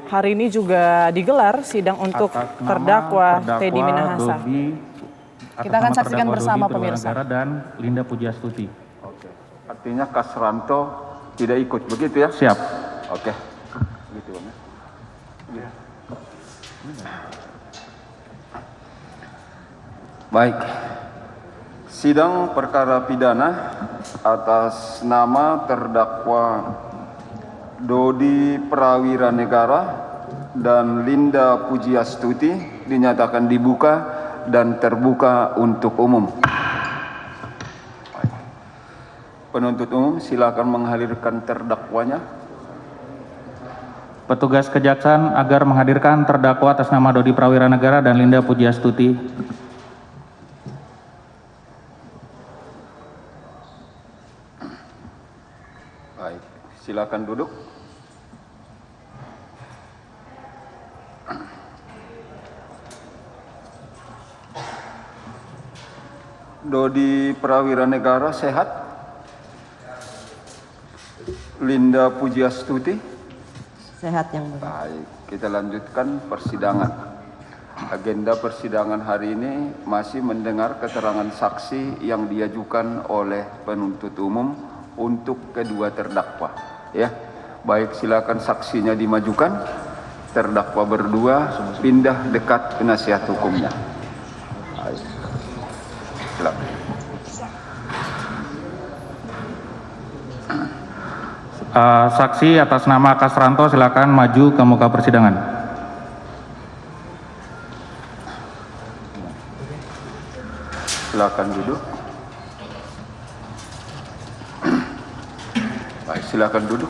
hari ini juga digelar sidang untuk terdakwa Teddy Minahasa. Kita akan saksikan bersama pemirsa. Dan Linda Pujiastuti. Oke. Artinya Kasranto tidak ikut, begitu ya? Siap. Oke. Gitu Bang. Ya. Baik. Sidang perkara pidana atas nama terdakwa Dodi Prawira Negara dan Linda Pujiastuti dinyatakan dibuka dan terbuka untuk umum. Penuntut umum silakan menghadirkan terdakwanya. Petugas Kejaksaan agar menghadirkan terdakwa atas nama Dodi Prawira Negara dan Linda Pujiastuti. Baik, silakan duduk. Dodi Prawira Negara sehat? Linda Pujiastuti? Sehat yang mulia. Baik, kita lanjutkan persidangan. Agenda persidangan hari ini masih mendengar keterangan saksi yang diajukan oleh penuntut umum untuk kedua terdakwa. Ya, baik, silakan saksinya dimajukan. Terdakwa berdua pindah dekat penasihat hukumnya. Baik. Silakan. Saksi atas nama Kasranto silakan maju ke muka persidangan. Silakan duduk. Baik, silakan duduk.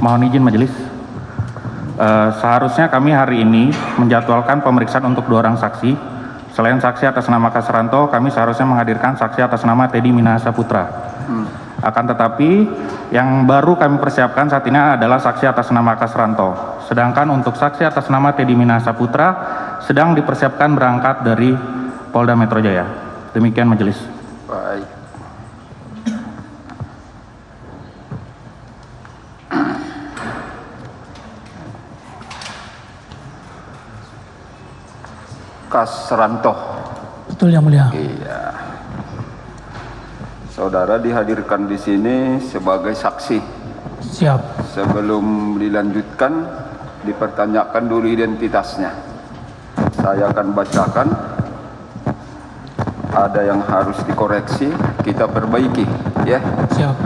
Mohon izin majelis. Seharusnya kami hari ini menjadwalkan pemeriksaan untuk 2 orang saksi. Selain saksi atas nama Kasranto, kami seharusnya menghadirkan saksi atas nama Teddy Minahasa Putra. Akan tetapi yang baru kami persiapkan saat ini adalah saksi atas nama Kasranto. Sedangkan untuk saksi atas nama Teddy Minahasa Putra sedang dipersiapkan berangkat dari Polda Metro Jaya. Demikian majelis. Baik. Kasranto. Betul yang mulia. Iya. Saudara dihadirkan di sini sebagai saksi. Siap. Sebelum dilanjutkan, dipertanyakan dulu identitasnya. Saya akan bacakan. Ada yang harus dikoreksi, kita perbaiki, ya. Siap.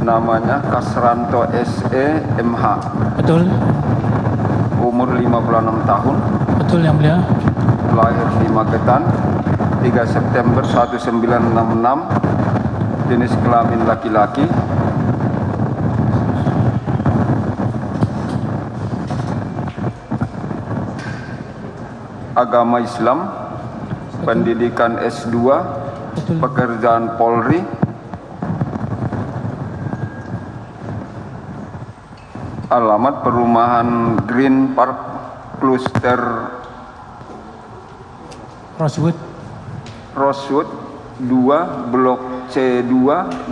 Namanya Kasranto SE MH. Betul. Umur 56 tahun. Betul yang mulia. Lahir di Magetan 3 September 1966. Jenis kelamin laki-laki. Agama Islam. Pendidikan S2. Betul. Pekerjaan Polri. Alamat perumahan Green Park Cluster Rosewood 2 Blok C2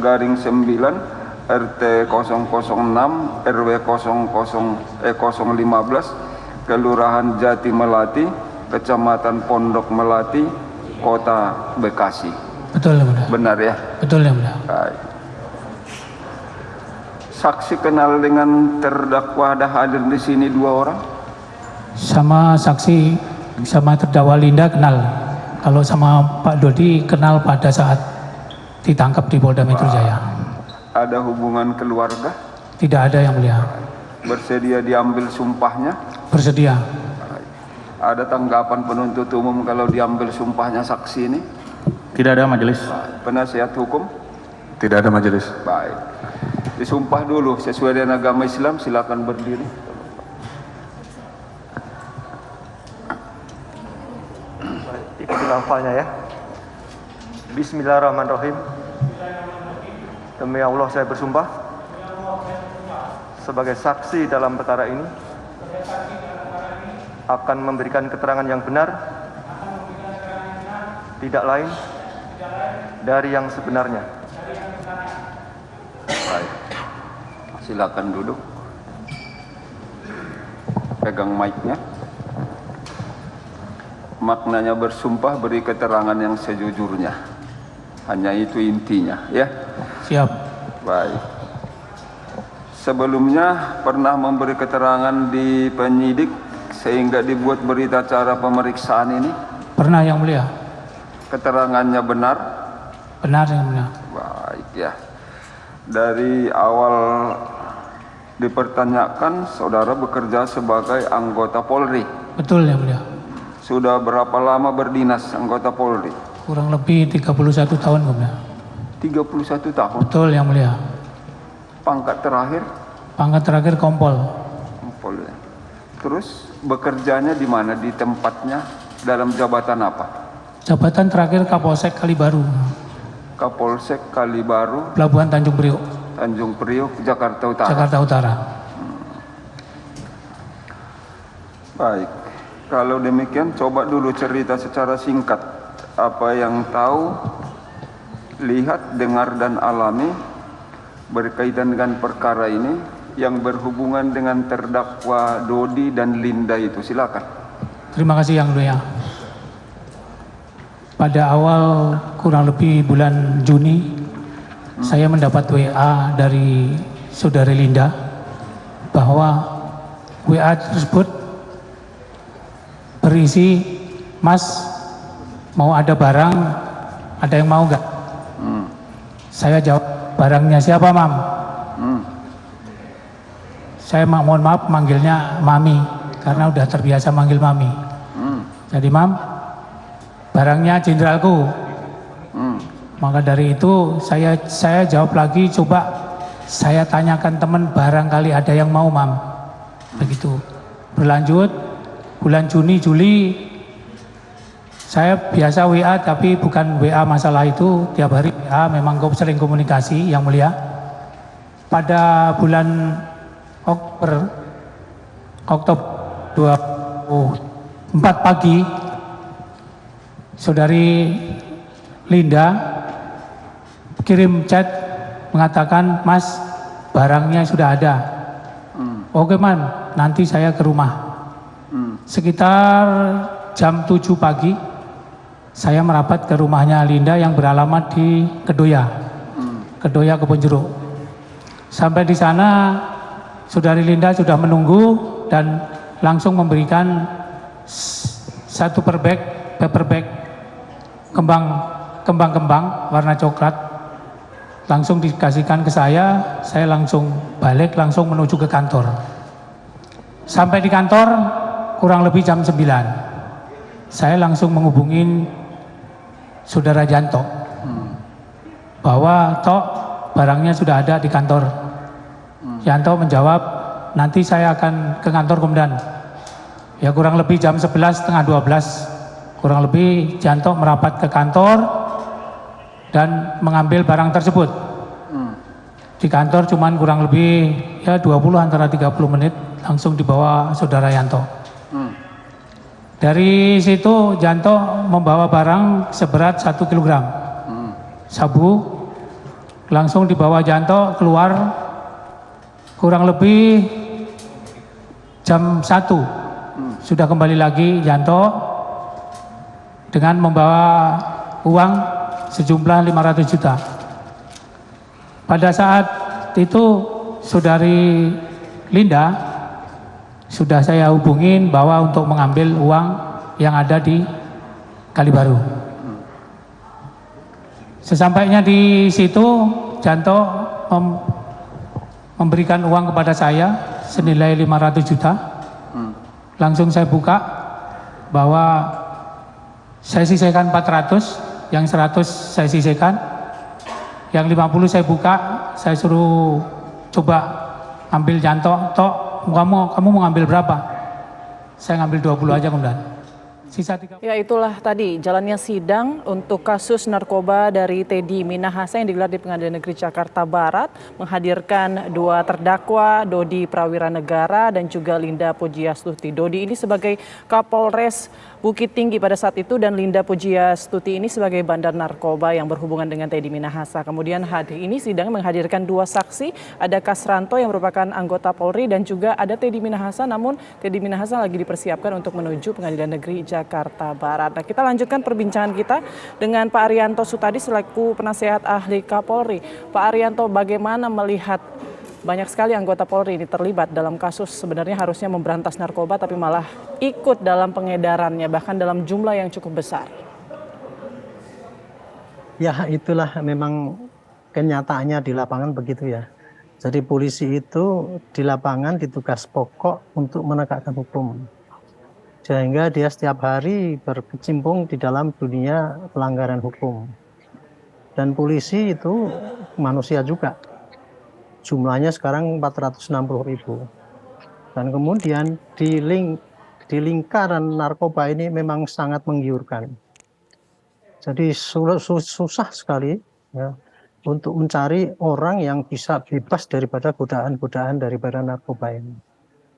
garing 9 RT 006 RW 015 Kelurahan Jati Melati, Kecamatan Pondok Melati, Kota Bekasi. Betul yang mulia. Benar ya? Betul yang mulia. Baik. Saksi kenal dengan terdakwa ada hadir di sini 2 orang? Sama saksi sama terdakwa Linda kenal. Kalau sama Pak Dodi kenal pada saat ditangkap di Polda Metro Jaya. Ada hubungan keluarga? Tidak ada yang mulia. Bersedia diambil sumpahnya? Bersedia. Ada tanggapan penuntut umum kalau diambil sumpahnya saksi ini? Tidak ada majelis. Penasihat hukum? Tidak ada majelis. Baik. Disumpah dulu sesuai dengan agama Islam, silakan berdiri. Ikuti lafalnya ya. Bismillahirrahmanirrahim. Demi Allah saya bersumpah sebagai saksi dalam perkara ini akan memberikan keterangan yang benar, tidak lain dari yang sebenarnya. Baik. Silakan duduk. Pegang mic-nya. Maknanya bersumpah beri keterangan yang sejujurnya. Hanya itu intinya, ya. Siap. Baik. Sebelumnya pernah memberi keterangan di penyidik sehingga dibuat berita acara pemeriksaan ini? Pernah Yang Mulia. Keterangannya benar? Benar Yang Mulia. Baik ya. Dari awal dipertanyakan saudara bekerja sebagai anggota Polri. Betul Yang Mulia. Sudah berapa lama berdinas anggota Polri? Kurang lebih 31 tahun Yang Mulia. 31 tahun. Betul Yang Mulia. Pangkat terakhir? Pangkat terakhir Kompol. Polri. Terus bekerjanya di mana? Di tempatnya dalam jabatan apa? Jabatan terakhir Kapolsek Kalibaru, Kapolsek Kalibaru, Pelabuhan Tanjung Priok, Tanjung Priok, Jakarta Utara. Jakarta Utara. Baik. Kalau demikian coba dulu cerita secara singkat apa yang tahu, lihat, dengar dan alami berkaitan dengan perkara ini yang berhubungan dengan terdakwa Dodi dan Linda itu. Silakan. Terima kasih Yang Mulia. Pada awal kurang lebih bulan Juni, saya mendapat WA dari saudari Linda bahwa WA tersebut berisi, "Mas, mau ada barang, ada yang mau nggak?" Saya jawab, "Barangnya siapa, Mam?" Saya mohon maaf manggilnya Mami karena udah terbiasa manggil Mami. Jadi, "Mam, barangnya jenderalku." Maka dari itu saya jawab lagi, "Coba saya tanyakan teman, barangkali ada yang mau, Mam." Begitu. Berlanjut bulan Juni, Juli, saya biasa WA tapi bukan WA masalah itu, tiap hari WA, memang sering komunikasi Yang Mulia. Pada bulan Oktober 24 pagi, saudari Linda kirim chat mengatakan, "Mas, barangnya sudah ada." "Oke, Man, nanti saya ke rumah." Sekitar jam 7 pagi, saya merapat ke rumahnya Linda yang beralamat di Kedoya, Kebonjeruk. Sampai di sana, saudari Linda sudah menunggu dan langsung memberikan satu paper bag kembang warna coklat, langsung dikasihkan ke saya langsung balik, langsung menuju ke kantor. Sampai di kantor kurang lebih jam 9, saya langsung menghubungin saudara Janto bahwa "Tok, barangnya sudah ada di kantor." Janto menjawab, "Nanti saya akan ke kantor Komandan." Ya kurang lebih jam 11, setengah 12, kurang lebih Janto merapat ke kantor dan mengambil barang tersebut. Di kantor cuman kurang lebih ya 20 antara 30 menit langsung dibawa saudara Yanto. Dari situ Janto membawa barang seberat 1 kilogram sabu, langsung dibawa Janto keluar kurang lebih jam 1. Sudah kembali lagi Janto dengan membawa uang sejumlah 500 juta. Pada saat itu saudari Linda sudah saya hubungin bahwa untuk mengambil uang yang ada di Kalibaru. Sesampainya di situ, Janto memberikan uang kepada saya senilai 500 juta. Langsung saya buka bahwa saya sisihkan 400, yang 100 saya sisihkan, yang 50 saya buka, saya suruh coba ambil Janto, "Tok, kamu mau ngambil berapa?" "Saya ngambil 20 aja, Komandan." Sisa 30. Ya, itulah tadi jalannya sidang untuk kasus narkoba dari Teddy Minahasa yang digelar di Pengadilan Negeri Jakarta Barat, menghadirkan 2 terdakwa, Dodi Prawira Negara dan juga Linda Pujiastuti. Dodi ini sebagai Kapolres Bukit Tinggi pada saat itu dan Linda Pujiastuti ini sebagai bandar narkoba yang berhubungan dengan Teddy Minahasa. Kemudian hari ini sidang menghadirkan 2 saksi, ada Kasranto yang merupakan anggota Polri dan juga ada Teddy Minahasa, namun Teddy Minahasa lagi dipersiapkan untuk menuju Pengadilan Negeri Jakarta Barat. Nah, kita lanjutkan perbincangan kita dengan Pak Arianto Sutadi selaku penasehat ahli Kapolri. Pak Arianto, bagaimana melihat banyak sekali anggota Polri ini terlibat dalam kasus sebenarnya harusnya memberantas narkoba tapi malah ikut dalam pengedarannya bahkan dalam jumlah yang cukup besar. Ya, itulah memang kenyataannya di lapangan begitu ya. Jadi polisi itu di lapangan ditugas pokok untuk menegakkan hukum. Sehingga dia setiap hari berkecimpung di dalam dunia pelanggaran hukum. Dan polisi itu manusia juga. Jumlahnya sekarang 460.000. Dan kemudian di lingkaran narkoba ini memang sangat menggiurkan. Jadi susah sekali ya, untuk mencari orang yang bisa bebas daripada godaan-godaan daripada narkoba ini.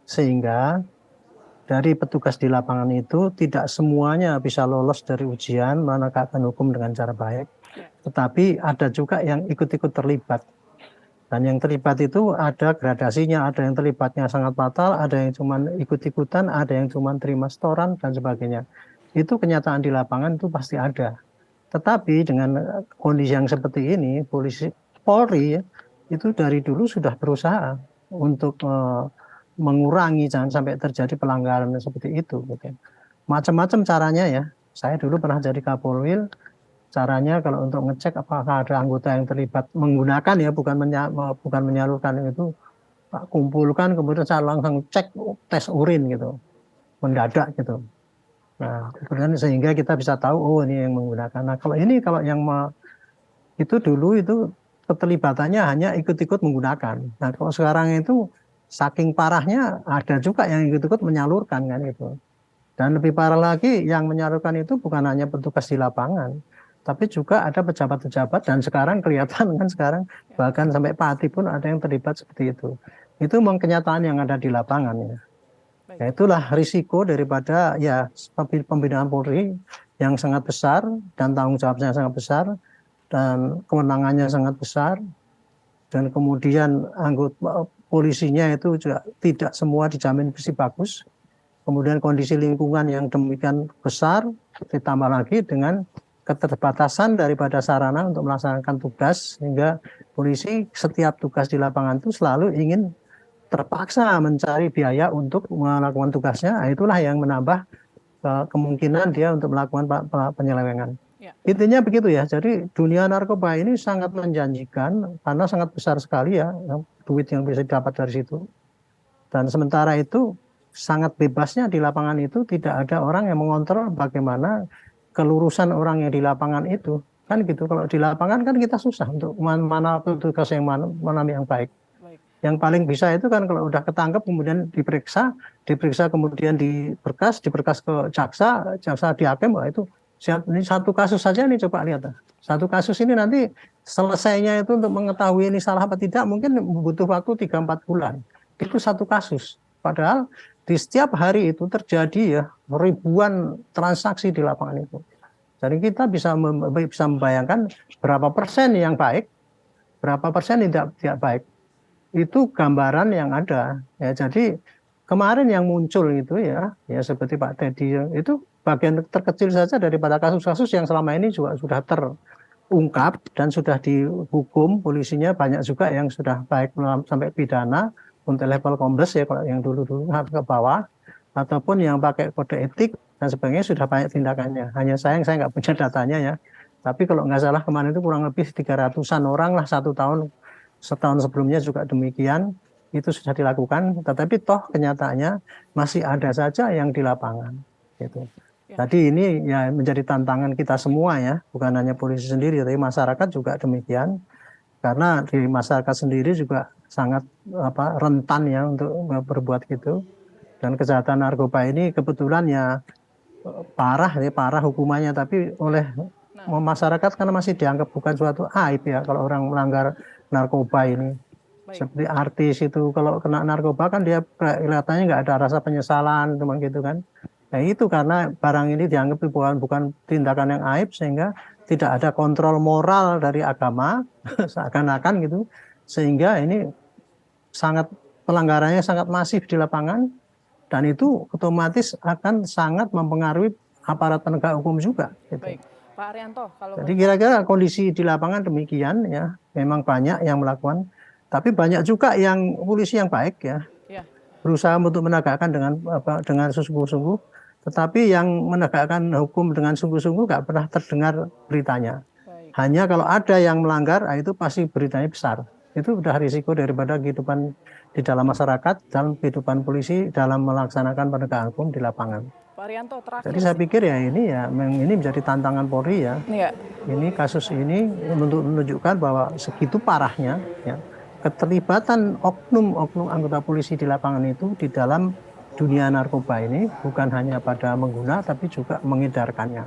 Sehingga dari petugas di lapangan itu tidak semuanya bisa lolos dari ujian menegakkan hukum dengan cara baik. Tetapi ada juga yang ikut-ikut terlibat. Dan yang terlibat itu ada gradasinya, ada yang terlibatnya sangat fatal, ada yang cuma ikut-ikutan, ada yang cuma terima setoran, dan sebagainya. Itu kenyataan di lapangan itu pasti ada. Tetapi dengan kondisi yang seperti ini, Polri itu dari dulu sudah berusaha untuk mengurangi jangan sampai terjadi pelanggaran seperti itu. Macam-macam caranya ya. Saya dulu pernah jadi Kapolwil. Caranya kalau untuk ngecek apakah ada anggota yang terlibat menggunakan ya, bukan menyalurkan itu, kumpulkan kemudian saya langsung cek tes urin gitu, mendadak gitu. Nah, kemudian sehingga kita bisa tahu oh ini yang menggunakan. Nah, kalau yang itu dulu itu keterlibatannya hanya ikut-ikut menggunakan. Nah, kalau sekarang itu saking parahnya ada juga yang ikut-ikut menyalurkan kan gitu. Dan lebih parah lagi yang menyalurkan itu bukan hanya petugas di lapangan, tapi juga ada pejabat-pejabat dan sekarang kelihatan kan sekarang bahkan sampai Pati pun ada yang terlibat seperti itu. Itu memang kenyataan yang ada di lapangan ya. Ya itulah risiko daripada ya pembinaan Polri yang sangat besar dan tanggung jawabnya sangat besar dan kewenangannya sangat besar dan kemudian anggota polisinya itu juga tidak semua dijamin bersih bagus. Kemudian kondisi lingkungan yang demikian besar ditambah lagi dengan keterbatasan daripada sarana untuk melaksanakan tugas sehingga polisi setiap tugas di lapangan itu selalu ingin terpaksa mencari biaya untuk melakukan tugasnya. Itulah yang menambah kemungkinan dia untuk melakukan penyelewengan. Ya. Intinya begitu ya. Jadi dunia narkoba ini sangat menjanjikan karena sangat besar sekali ya duit yang bisa didapat dari situ. Dan sementara itu sangat bebasnya di lapangan itu tidak ada orang yang mengontrol bagaimana kelurusan orang yang di lapangan itu kan gitu. Kalau di lapangan kan kita susah untuk mana tugas yang mana yang baik. Yang paling bisa itu kan kalau udah ketangkep kemudian diperiksa kemudian diberkas ke jaksa di hakim. Wah itu ini satu kasus saja nih, coba lihat satu kasus ini nanti selesainya itu untuk mengetahui ini salah apa tidak mungkin butuh waktu 3-4 bulan. Itu satu kasus, padahal di setiap hari itu terjadi ya ribuan transaksi di lapangan itu. Jadi kita bisa membayangkan berapa persen yang baik, berapa persen yang tidak baik. Itu gambaran yang ada. Ya, jadi kemarin yang muncul itu ya seperti Pak Teddy itu bagian terkecil saja daripada kasus-kasus yang selama ini juga sudah terungkap dan sudah dihukum polisinya banyak juga yang sudah baik sampai pidana. Untuk level kombes ya kalau yang dulu-dulu ke bawah ataupun yang pakai kode etik dan sebagainya sudah banyak tindakannya. Hanya sayang saya nggak punya datanya ya. Tapi kalau nggak salah kemarin itu kurang lebih 300-an orang lah setahun sebelumnya juga demikian itu sudah dilakukan. Tetapi toh kenyataannya masih ada saja yang di lapangan. Gitu. Jadi ini ya menjadi tantangan kita semua ya, bukan hanya polisi sendiri, tapi masyarakat juga demikian. Karena di masyarakat sendiri juga sangat rentan ya untuk berbuat gitu. Dan kejahatan narkoba ini kebetulan ya parah hukumannya, tapi oleh masyarakat karena masih dianggap bukan suatu aib ya kalau orang melanggar narkoba ini. Seperti artis itu kalau kena narkoba kan dia kelihatannya nggak ada rasa penyesalan cuma gitu kan. Nah itu karena barang ini dianggap bukan tindakan yang aib sehingga tidak ada kontrol moral dari agama seakan-akan gitu, sehingga ini pelanggarannya sangat masif di lapangan dan itu otomatis akan sangat mempengaruhi aparat penegak hukum juga. Gitu. Baik, Pak Arianto, kalau Jadi kira-kira kondisi di lapangan demikian ya, memang banyak yang melakukan, tapi banyak juga yang polisi yang baik ya, berusaha untuk menegakkan dengan sungguh-sungguh, tetapi yang menegakkan hukum dengan sungguh-sungguh nggak pernah terdengar beritanya. Baik. Hanya kalau ada yang melanggar, itu pasti beritanya besar. Itu udah risiko daripada kehidupan di dalam masyarakat, dalam kehidupan polisi, dalam melaksanakan penegakan hukum di lapangan. Pak Arianto, terakhir. Jadi saya pikir ya ini menjadi tantangan Polri ya. Iya. Ini kasus ini untuk menunjukkan bahwa segitu parahnya ya, keterlibatan oknum anggota polisi di lapangan itu di dalam dunia narkoba ini bukan hanya pada mengguna tapi juga mengedarkannya.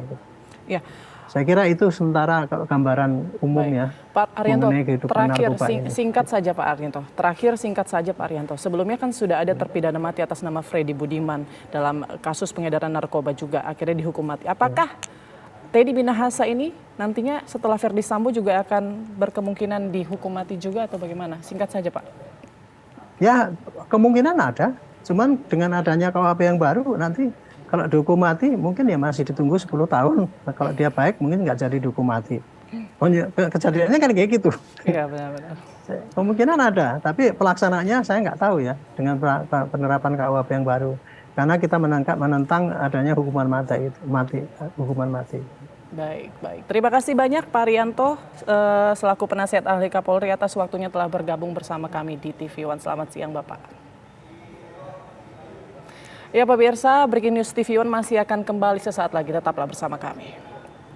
Ya. Saya kira itu sementara kalau gambaran umum ya. Pak Arianto, mengenai kehidupan terakhir narkoba ini. singkat saja Pak Arianto. Terakhir singkat saja Pak Arianto. Sebelumnya kan sudah ada terpidana mati atas nama Freddy Budiman dalam kasus pengedaran narkoba juga akhirnya dihukum mati. Apakah Teddy Minahasa ini nantinya setelah Verdi Sambo juga akan berkemungkinan dihukum mati juga atau bagaimana? Singkat saja Pak. Ya kemungkinan ada. Cuman dengan adanya KUHP yang baru nanti kalau dihukum mati mungkin ya masih ditunggu 10 tahun. Nah, kalau dia baik mungkin nggak jadi dihukum mati. Kejadiannya kan kayak gitu. Iya benar-benar. Kemungkinan ada, tapi pelaksanaannya saya nggak tahu ya dengan penerapan KUHP yang baru. Karena kita menentang adanya hukuman hukuman mati. Baik. Terima kasih banyak Pak Arianto selaku penasihat ahli Kapolri atas waktunya telah bergabung bersama kami di TV One. Selamat siang Bapak. Ya pemirsa, Breaking News TV One masih akan kembali sesaat lagi. Tetaplah bersama kami.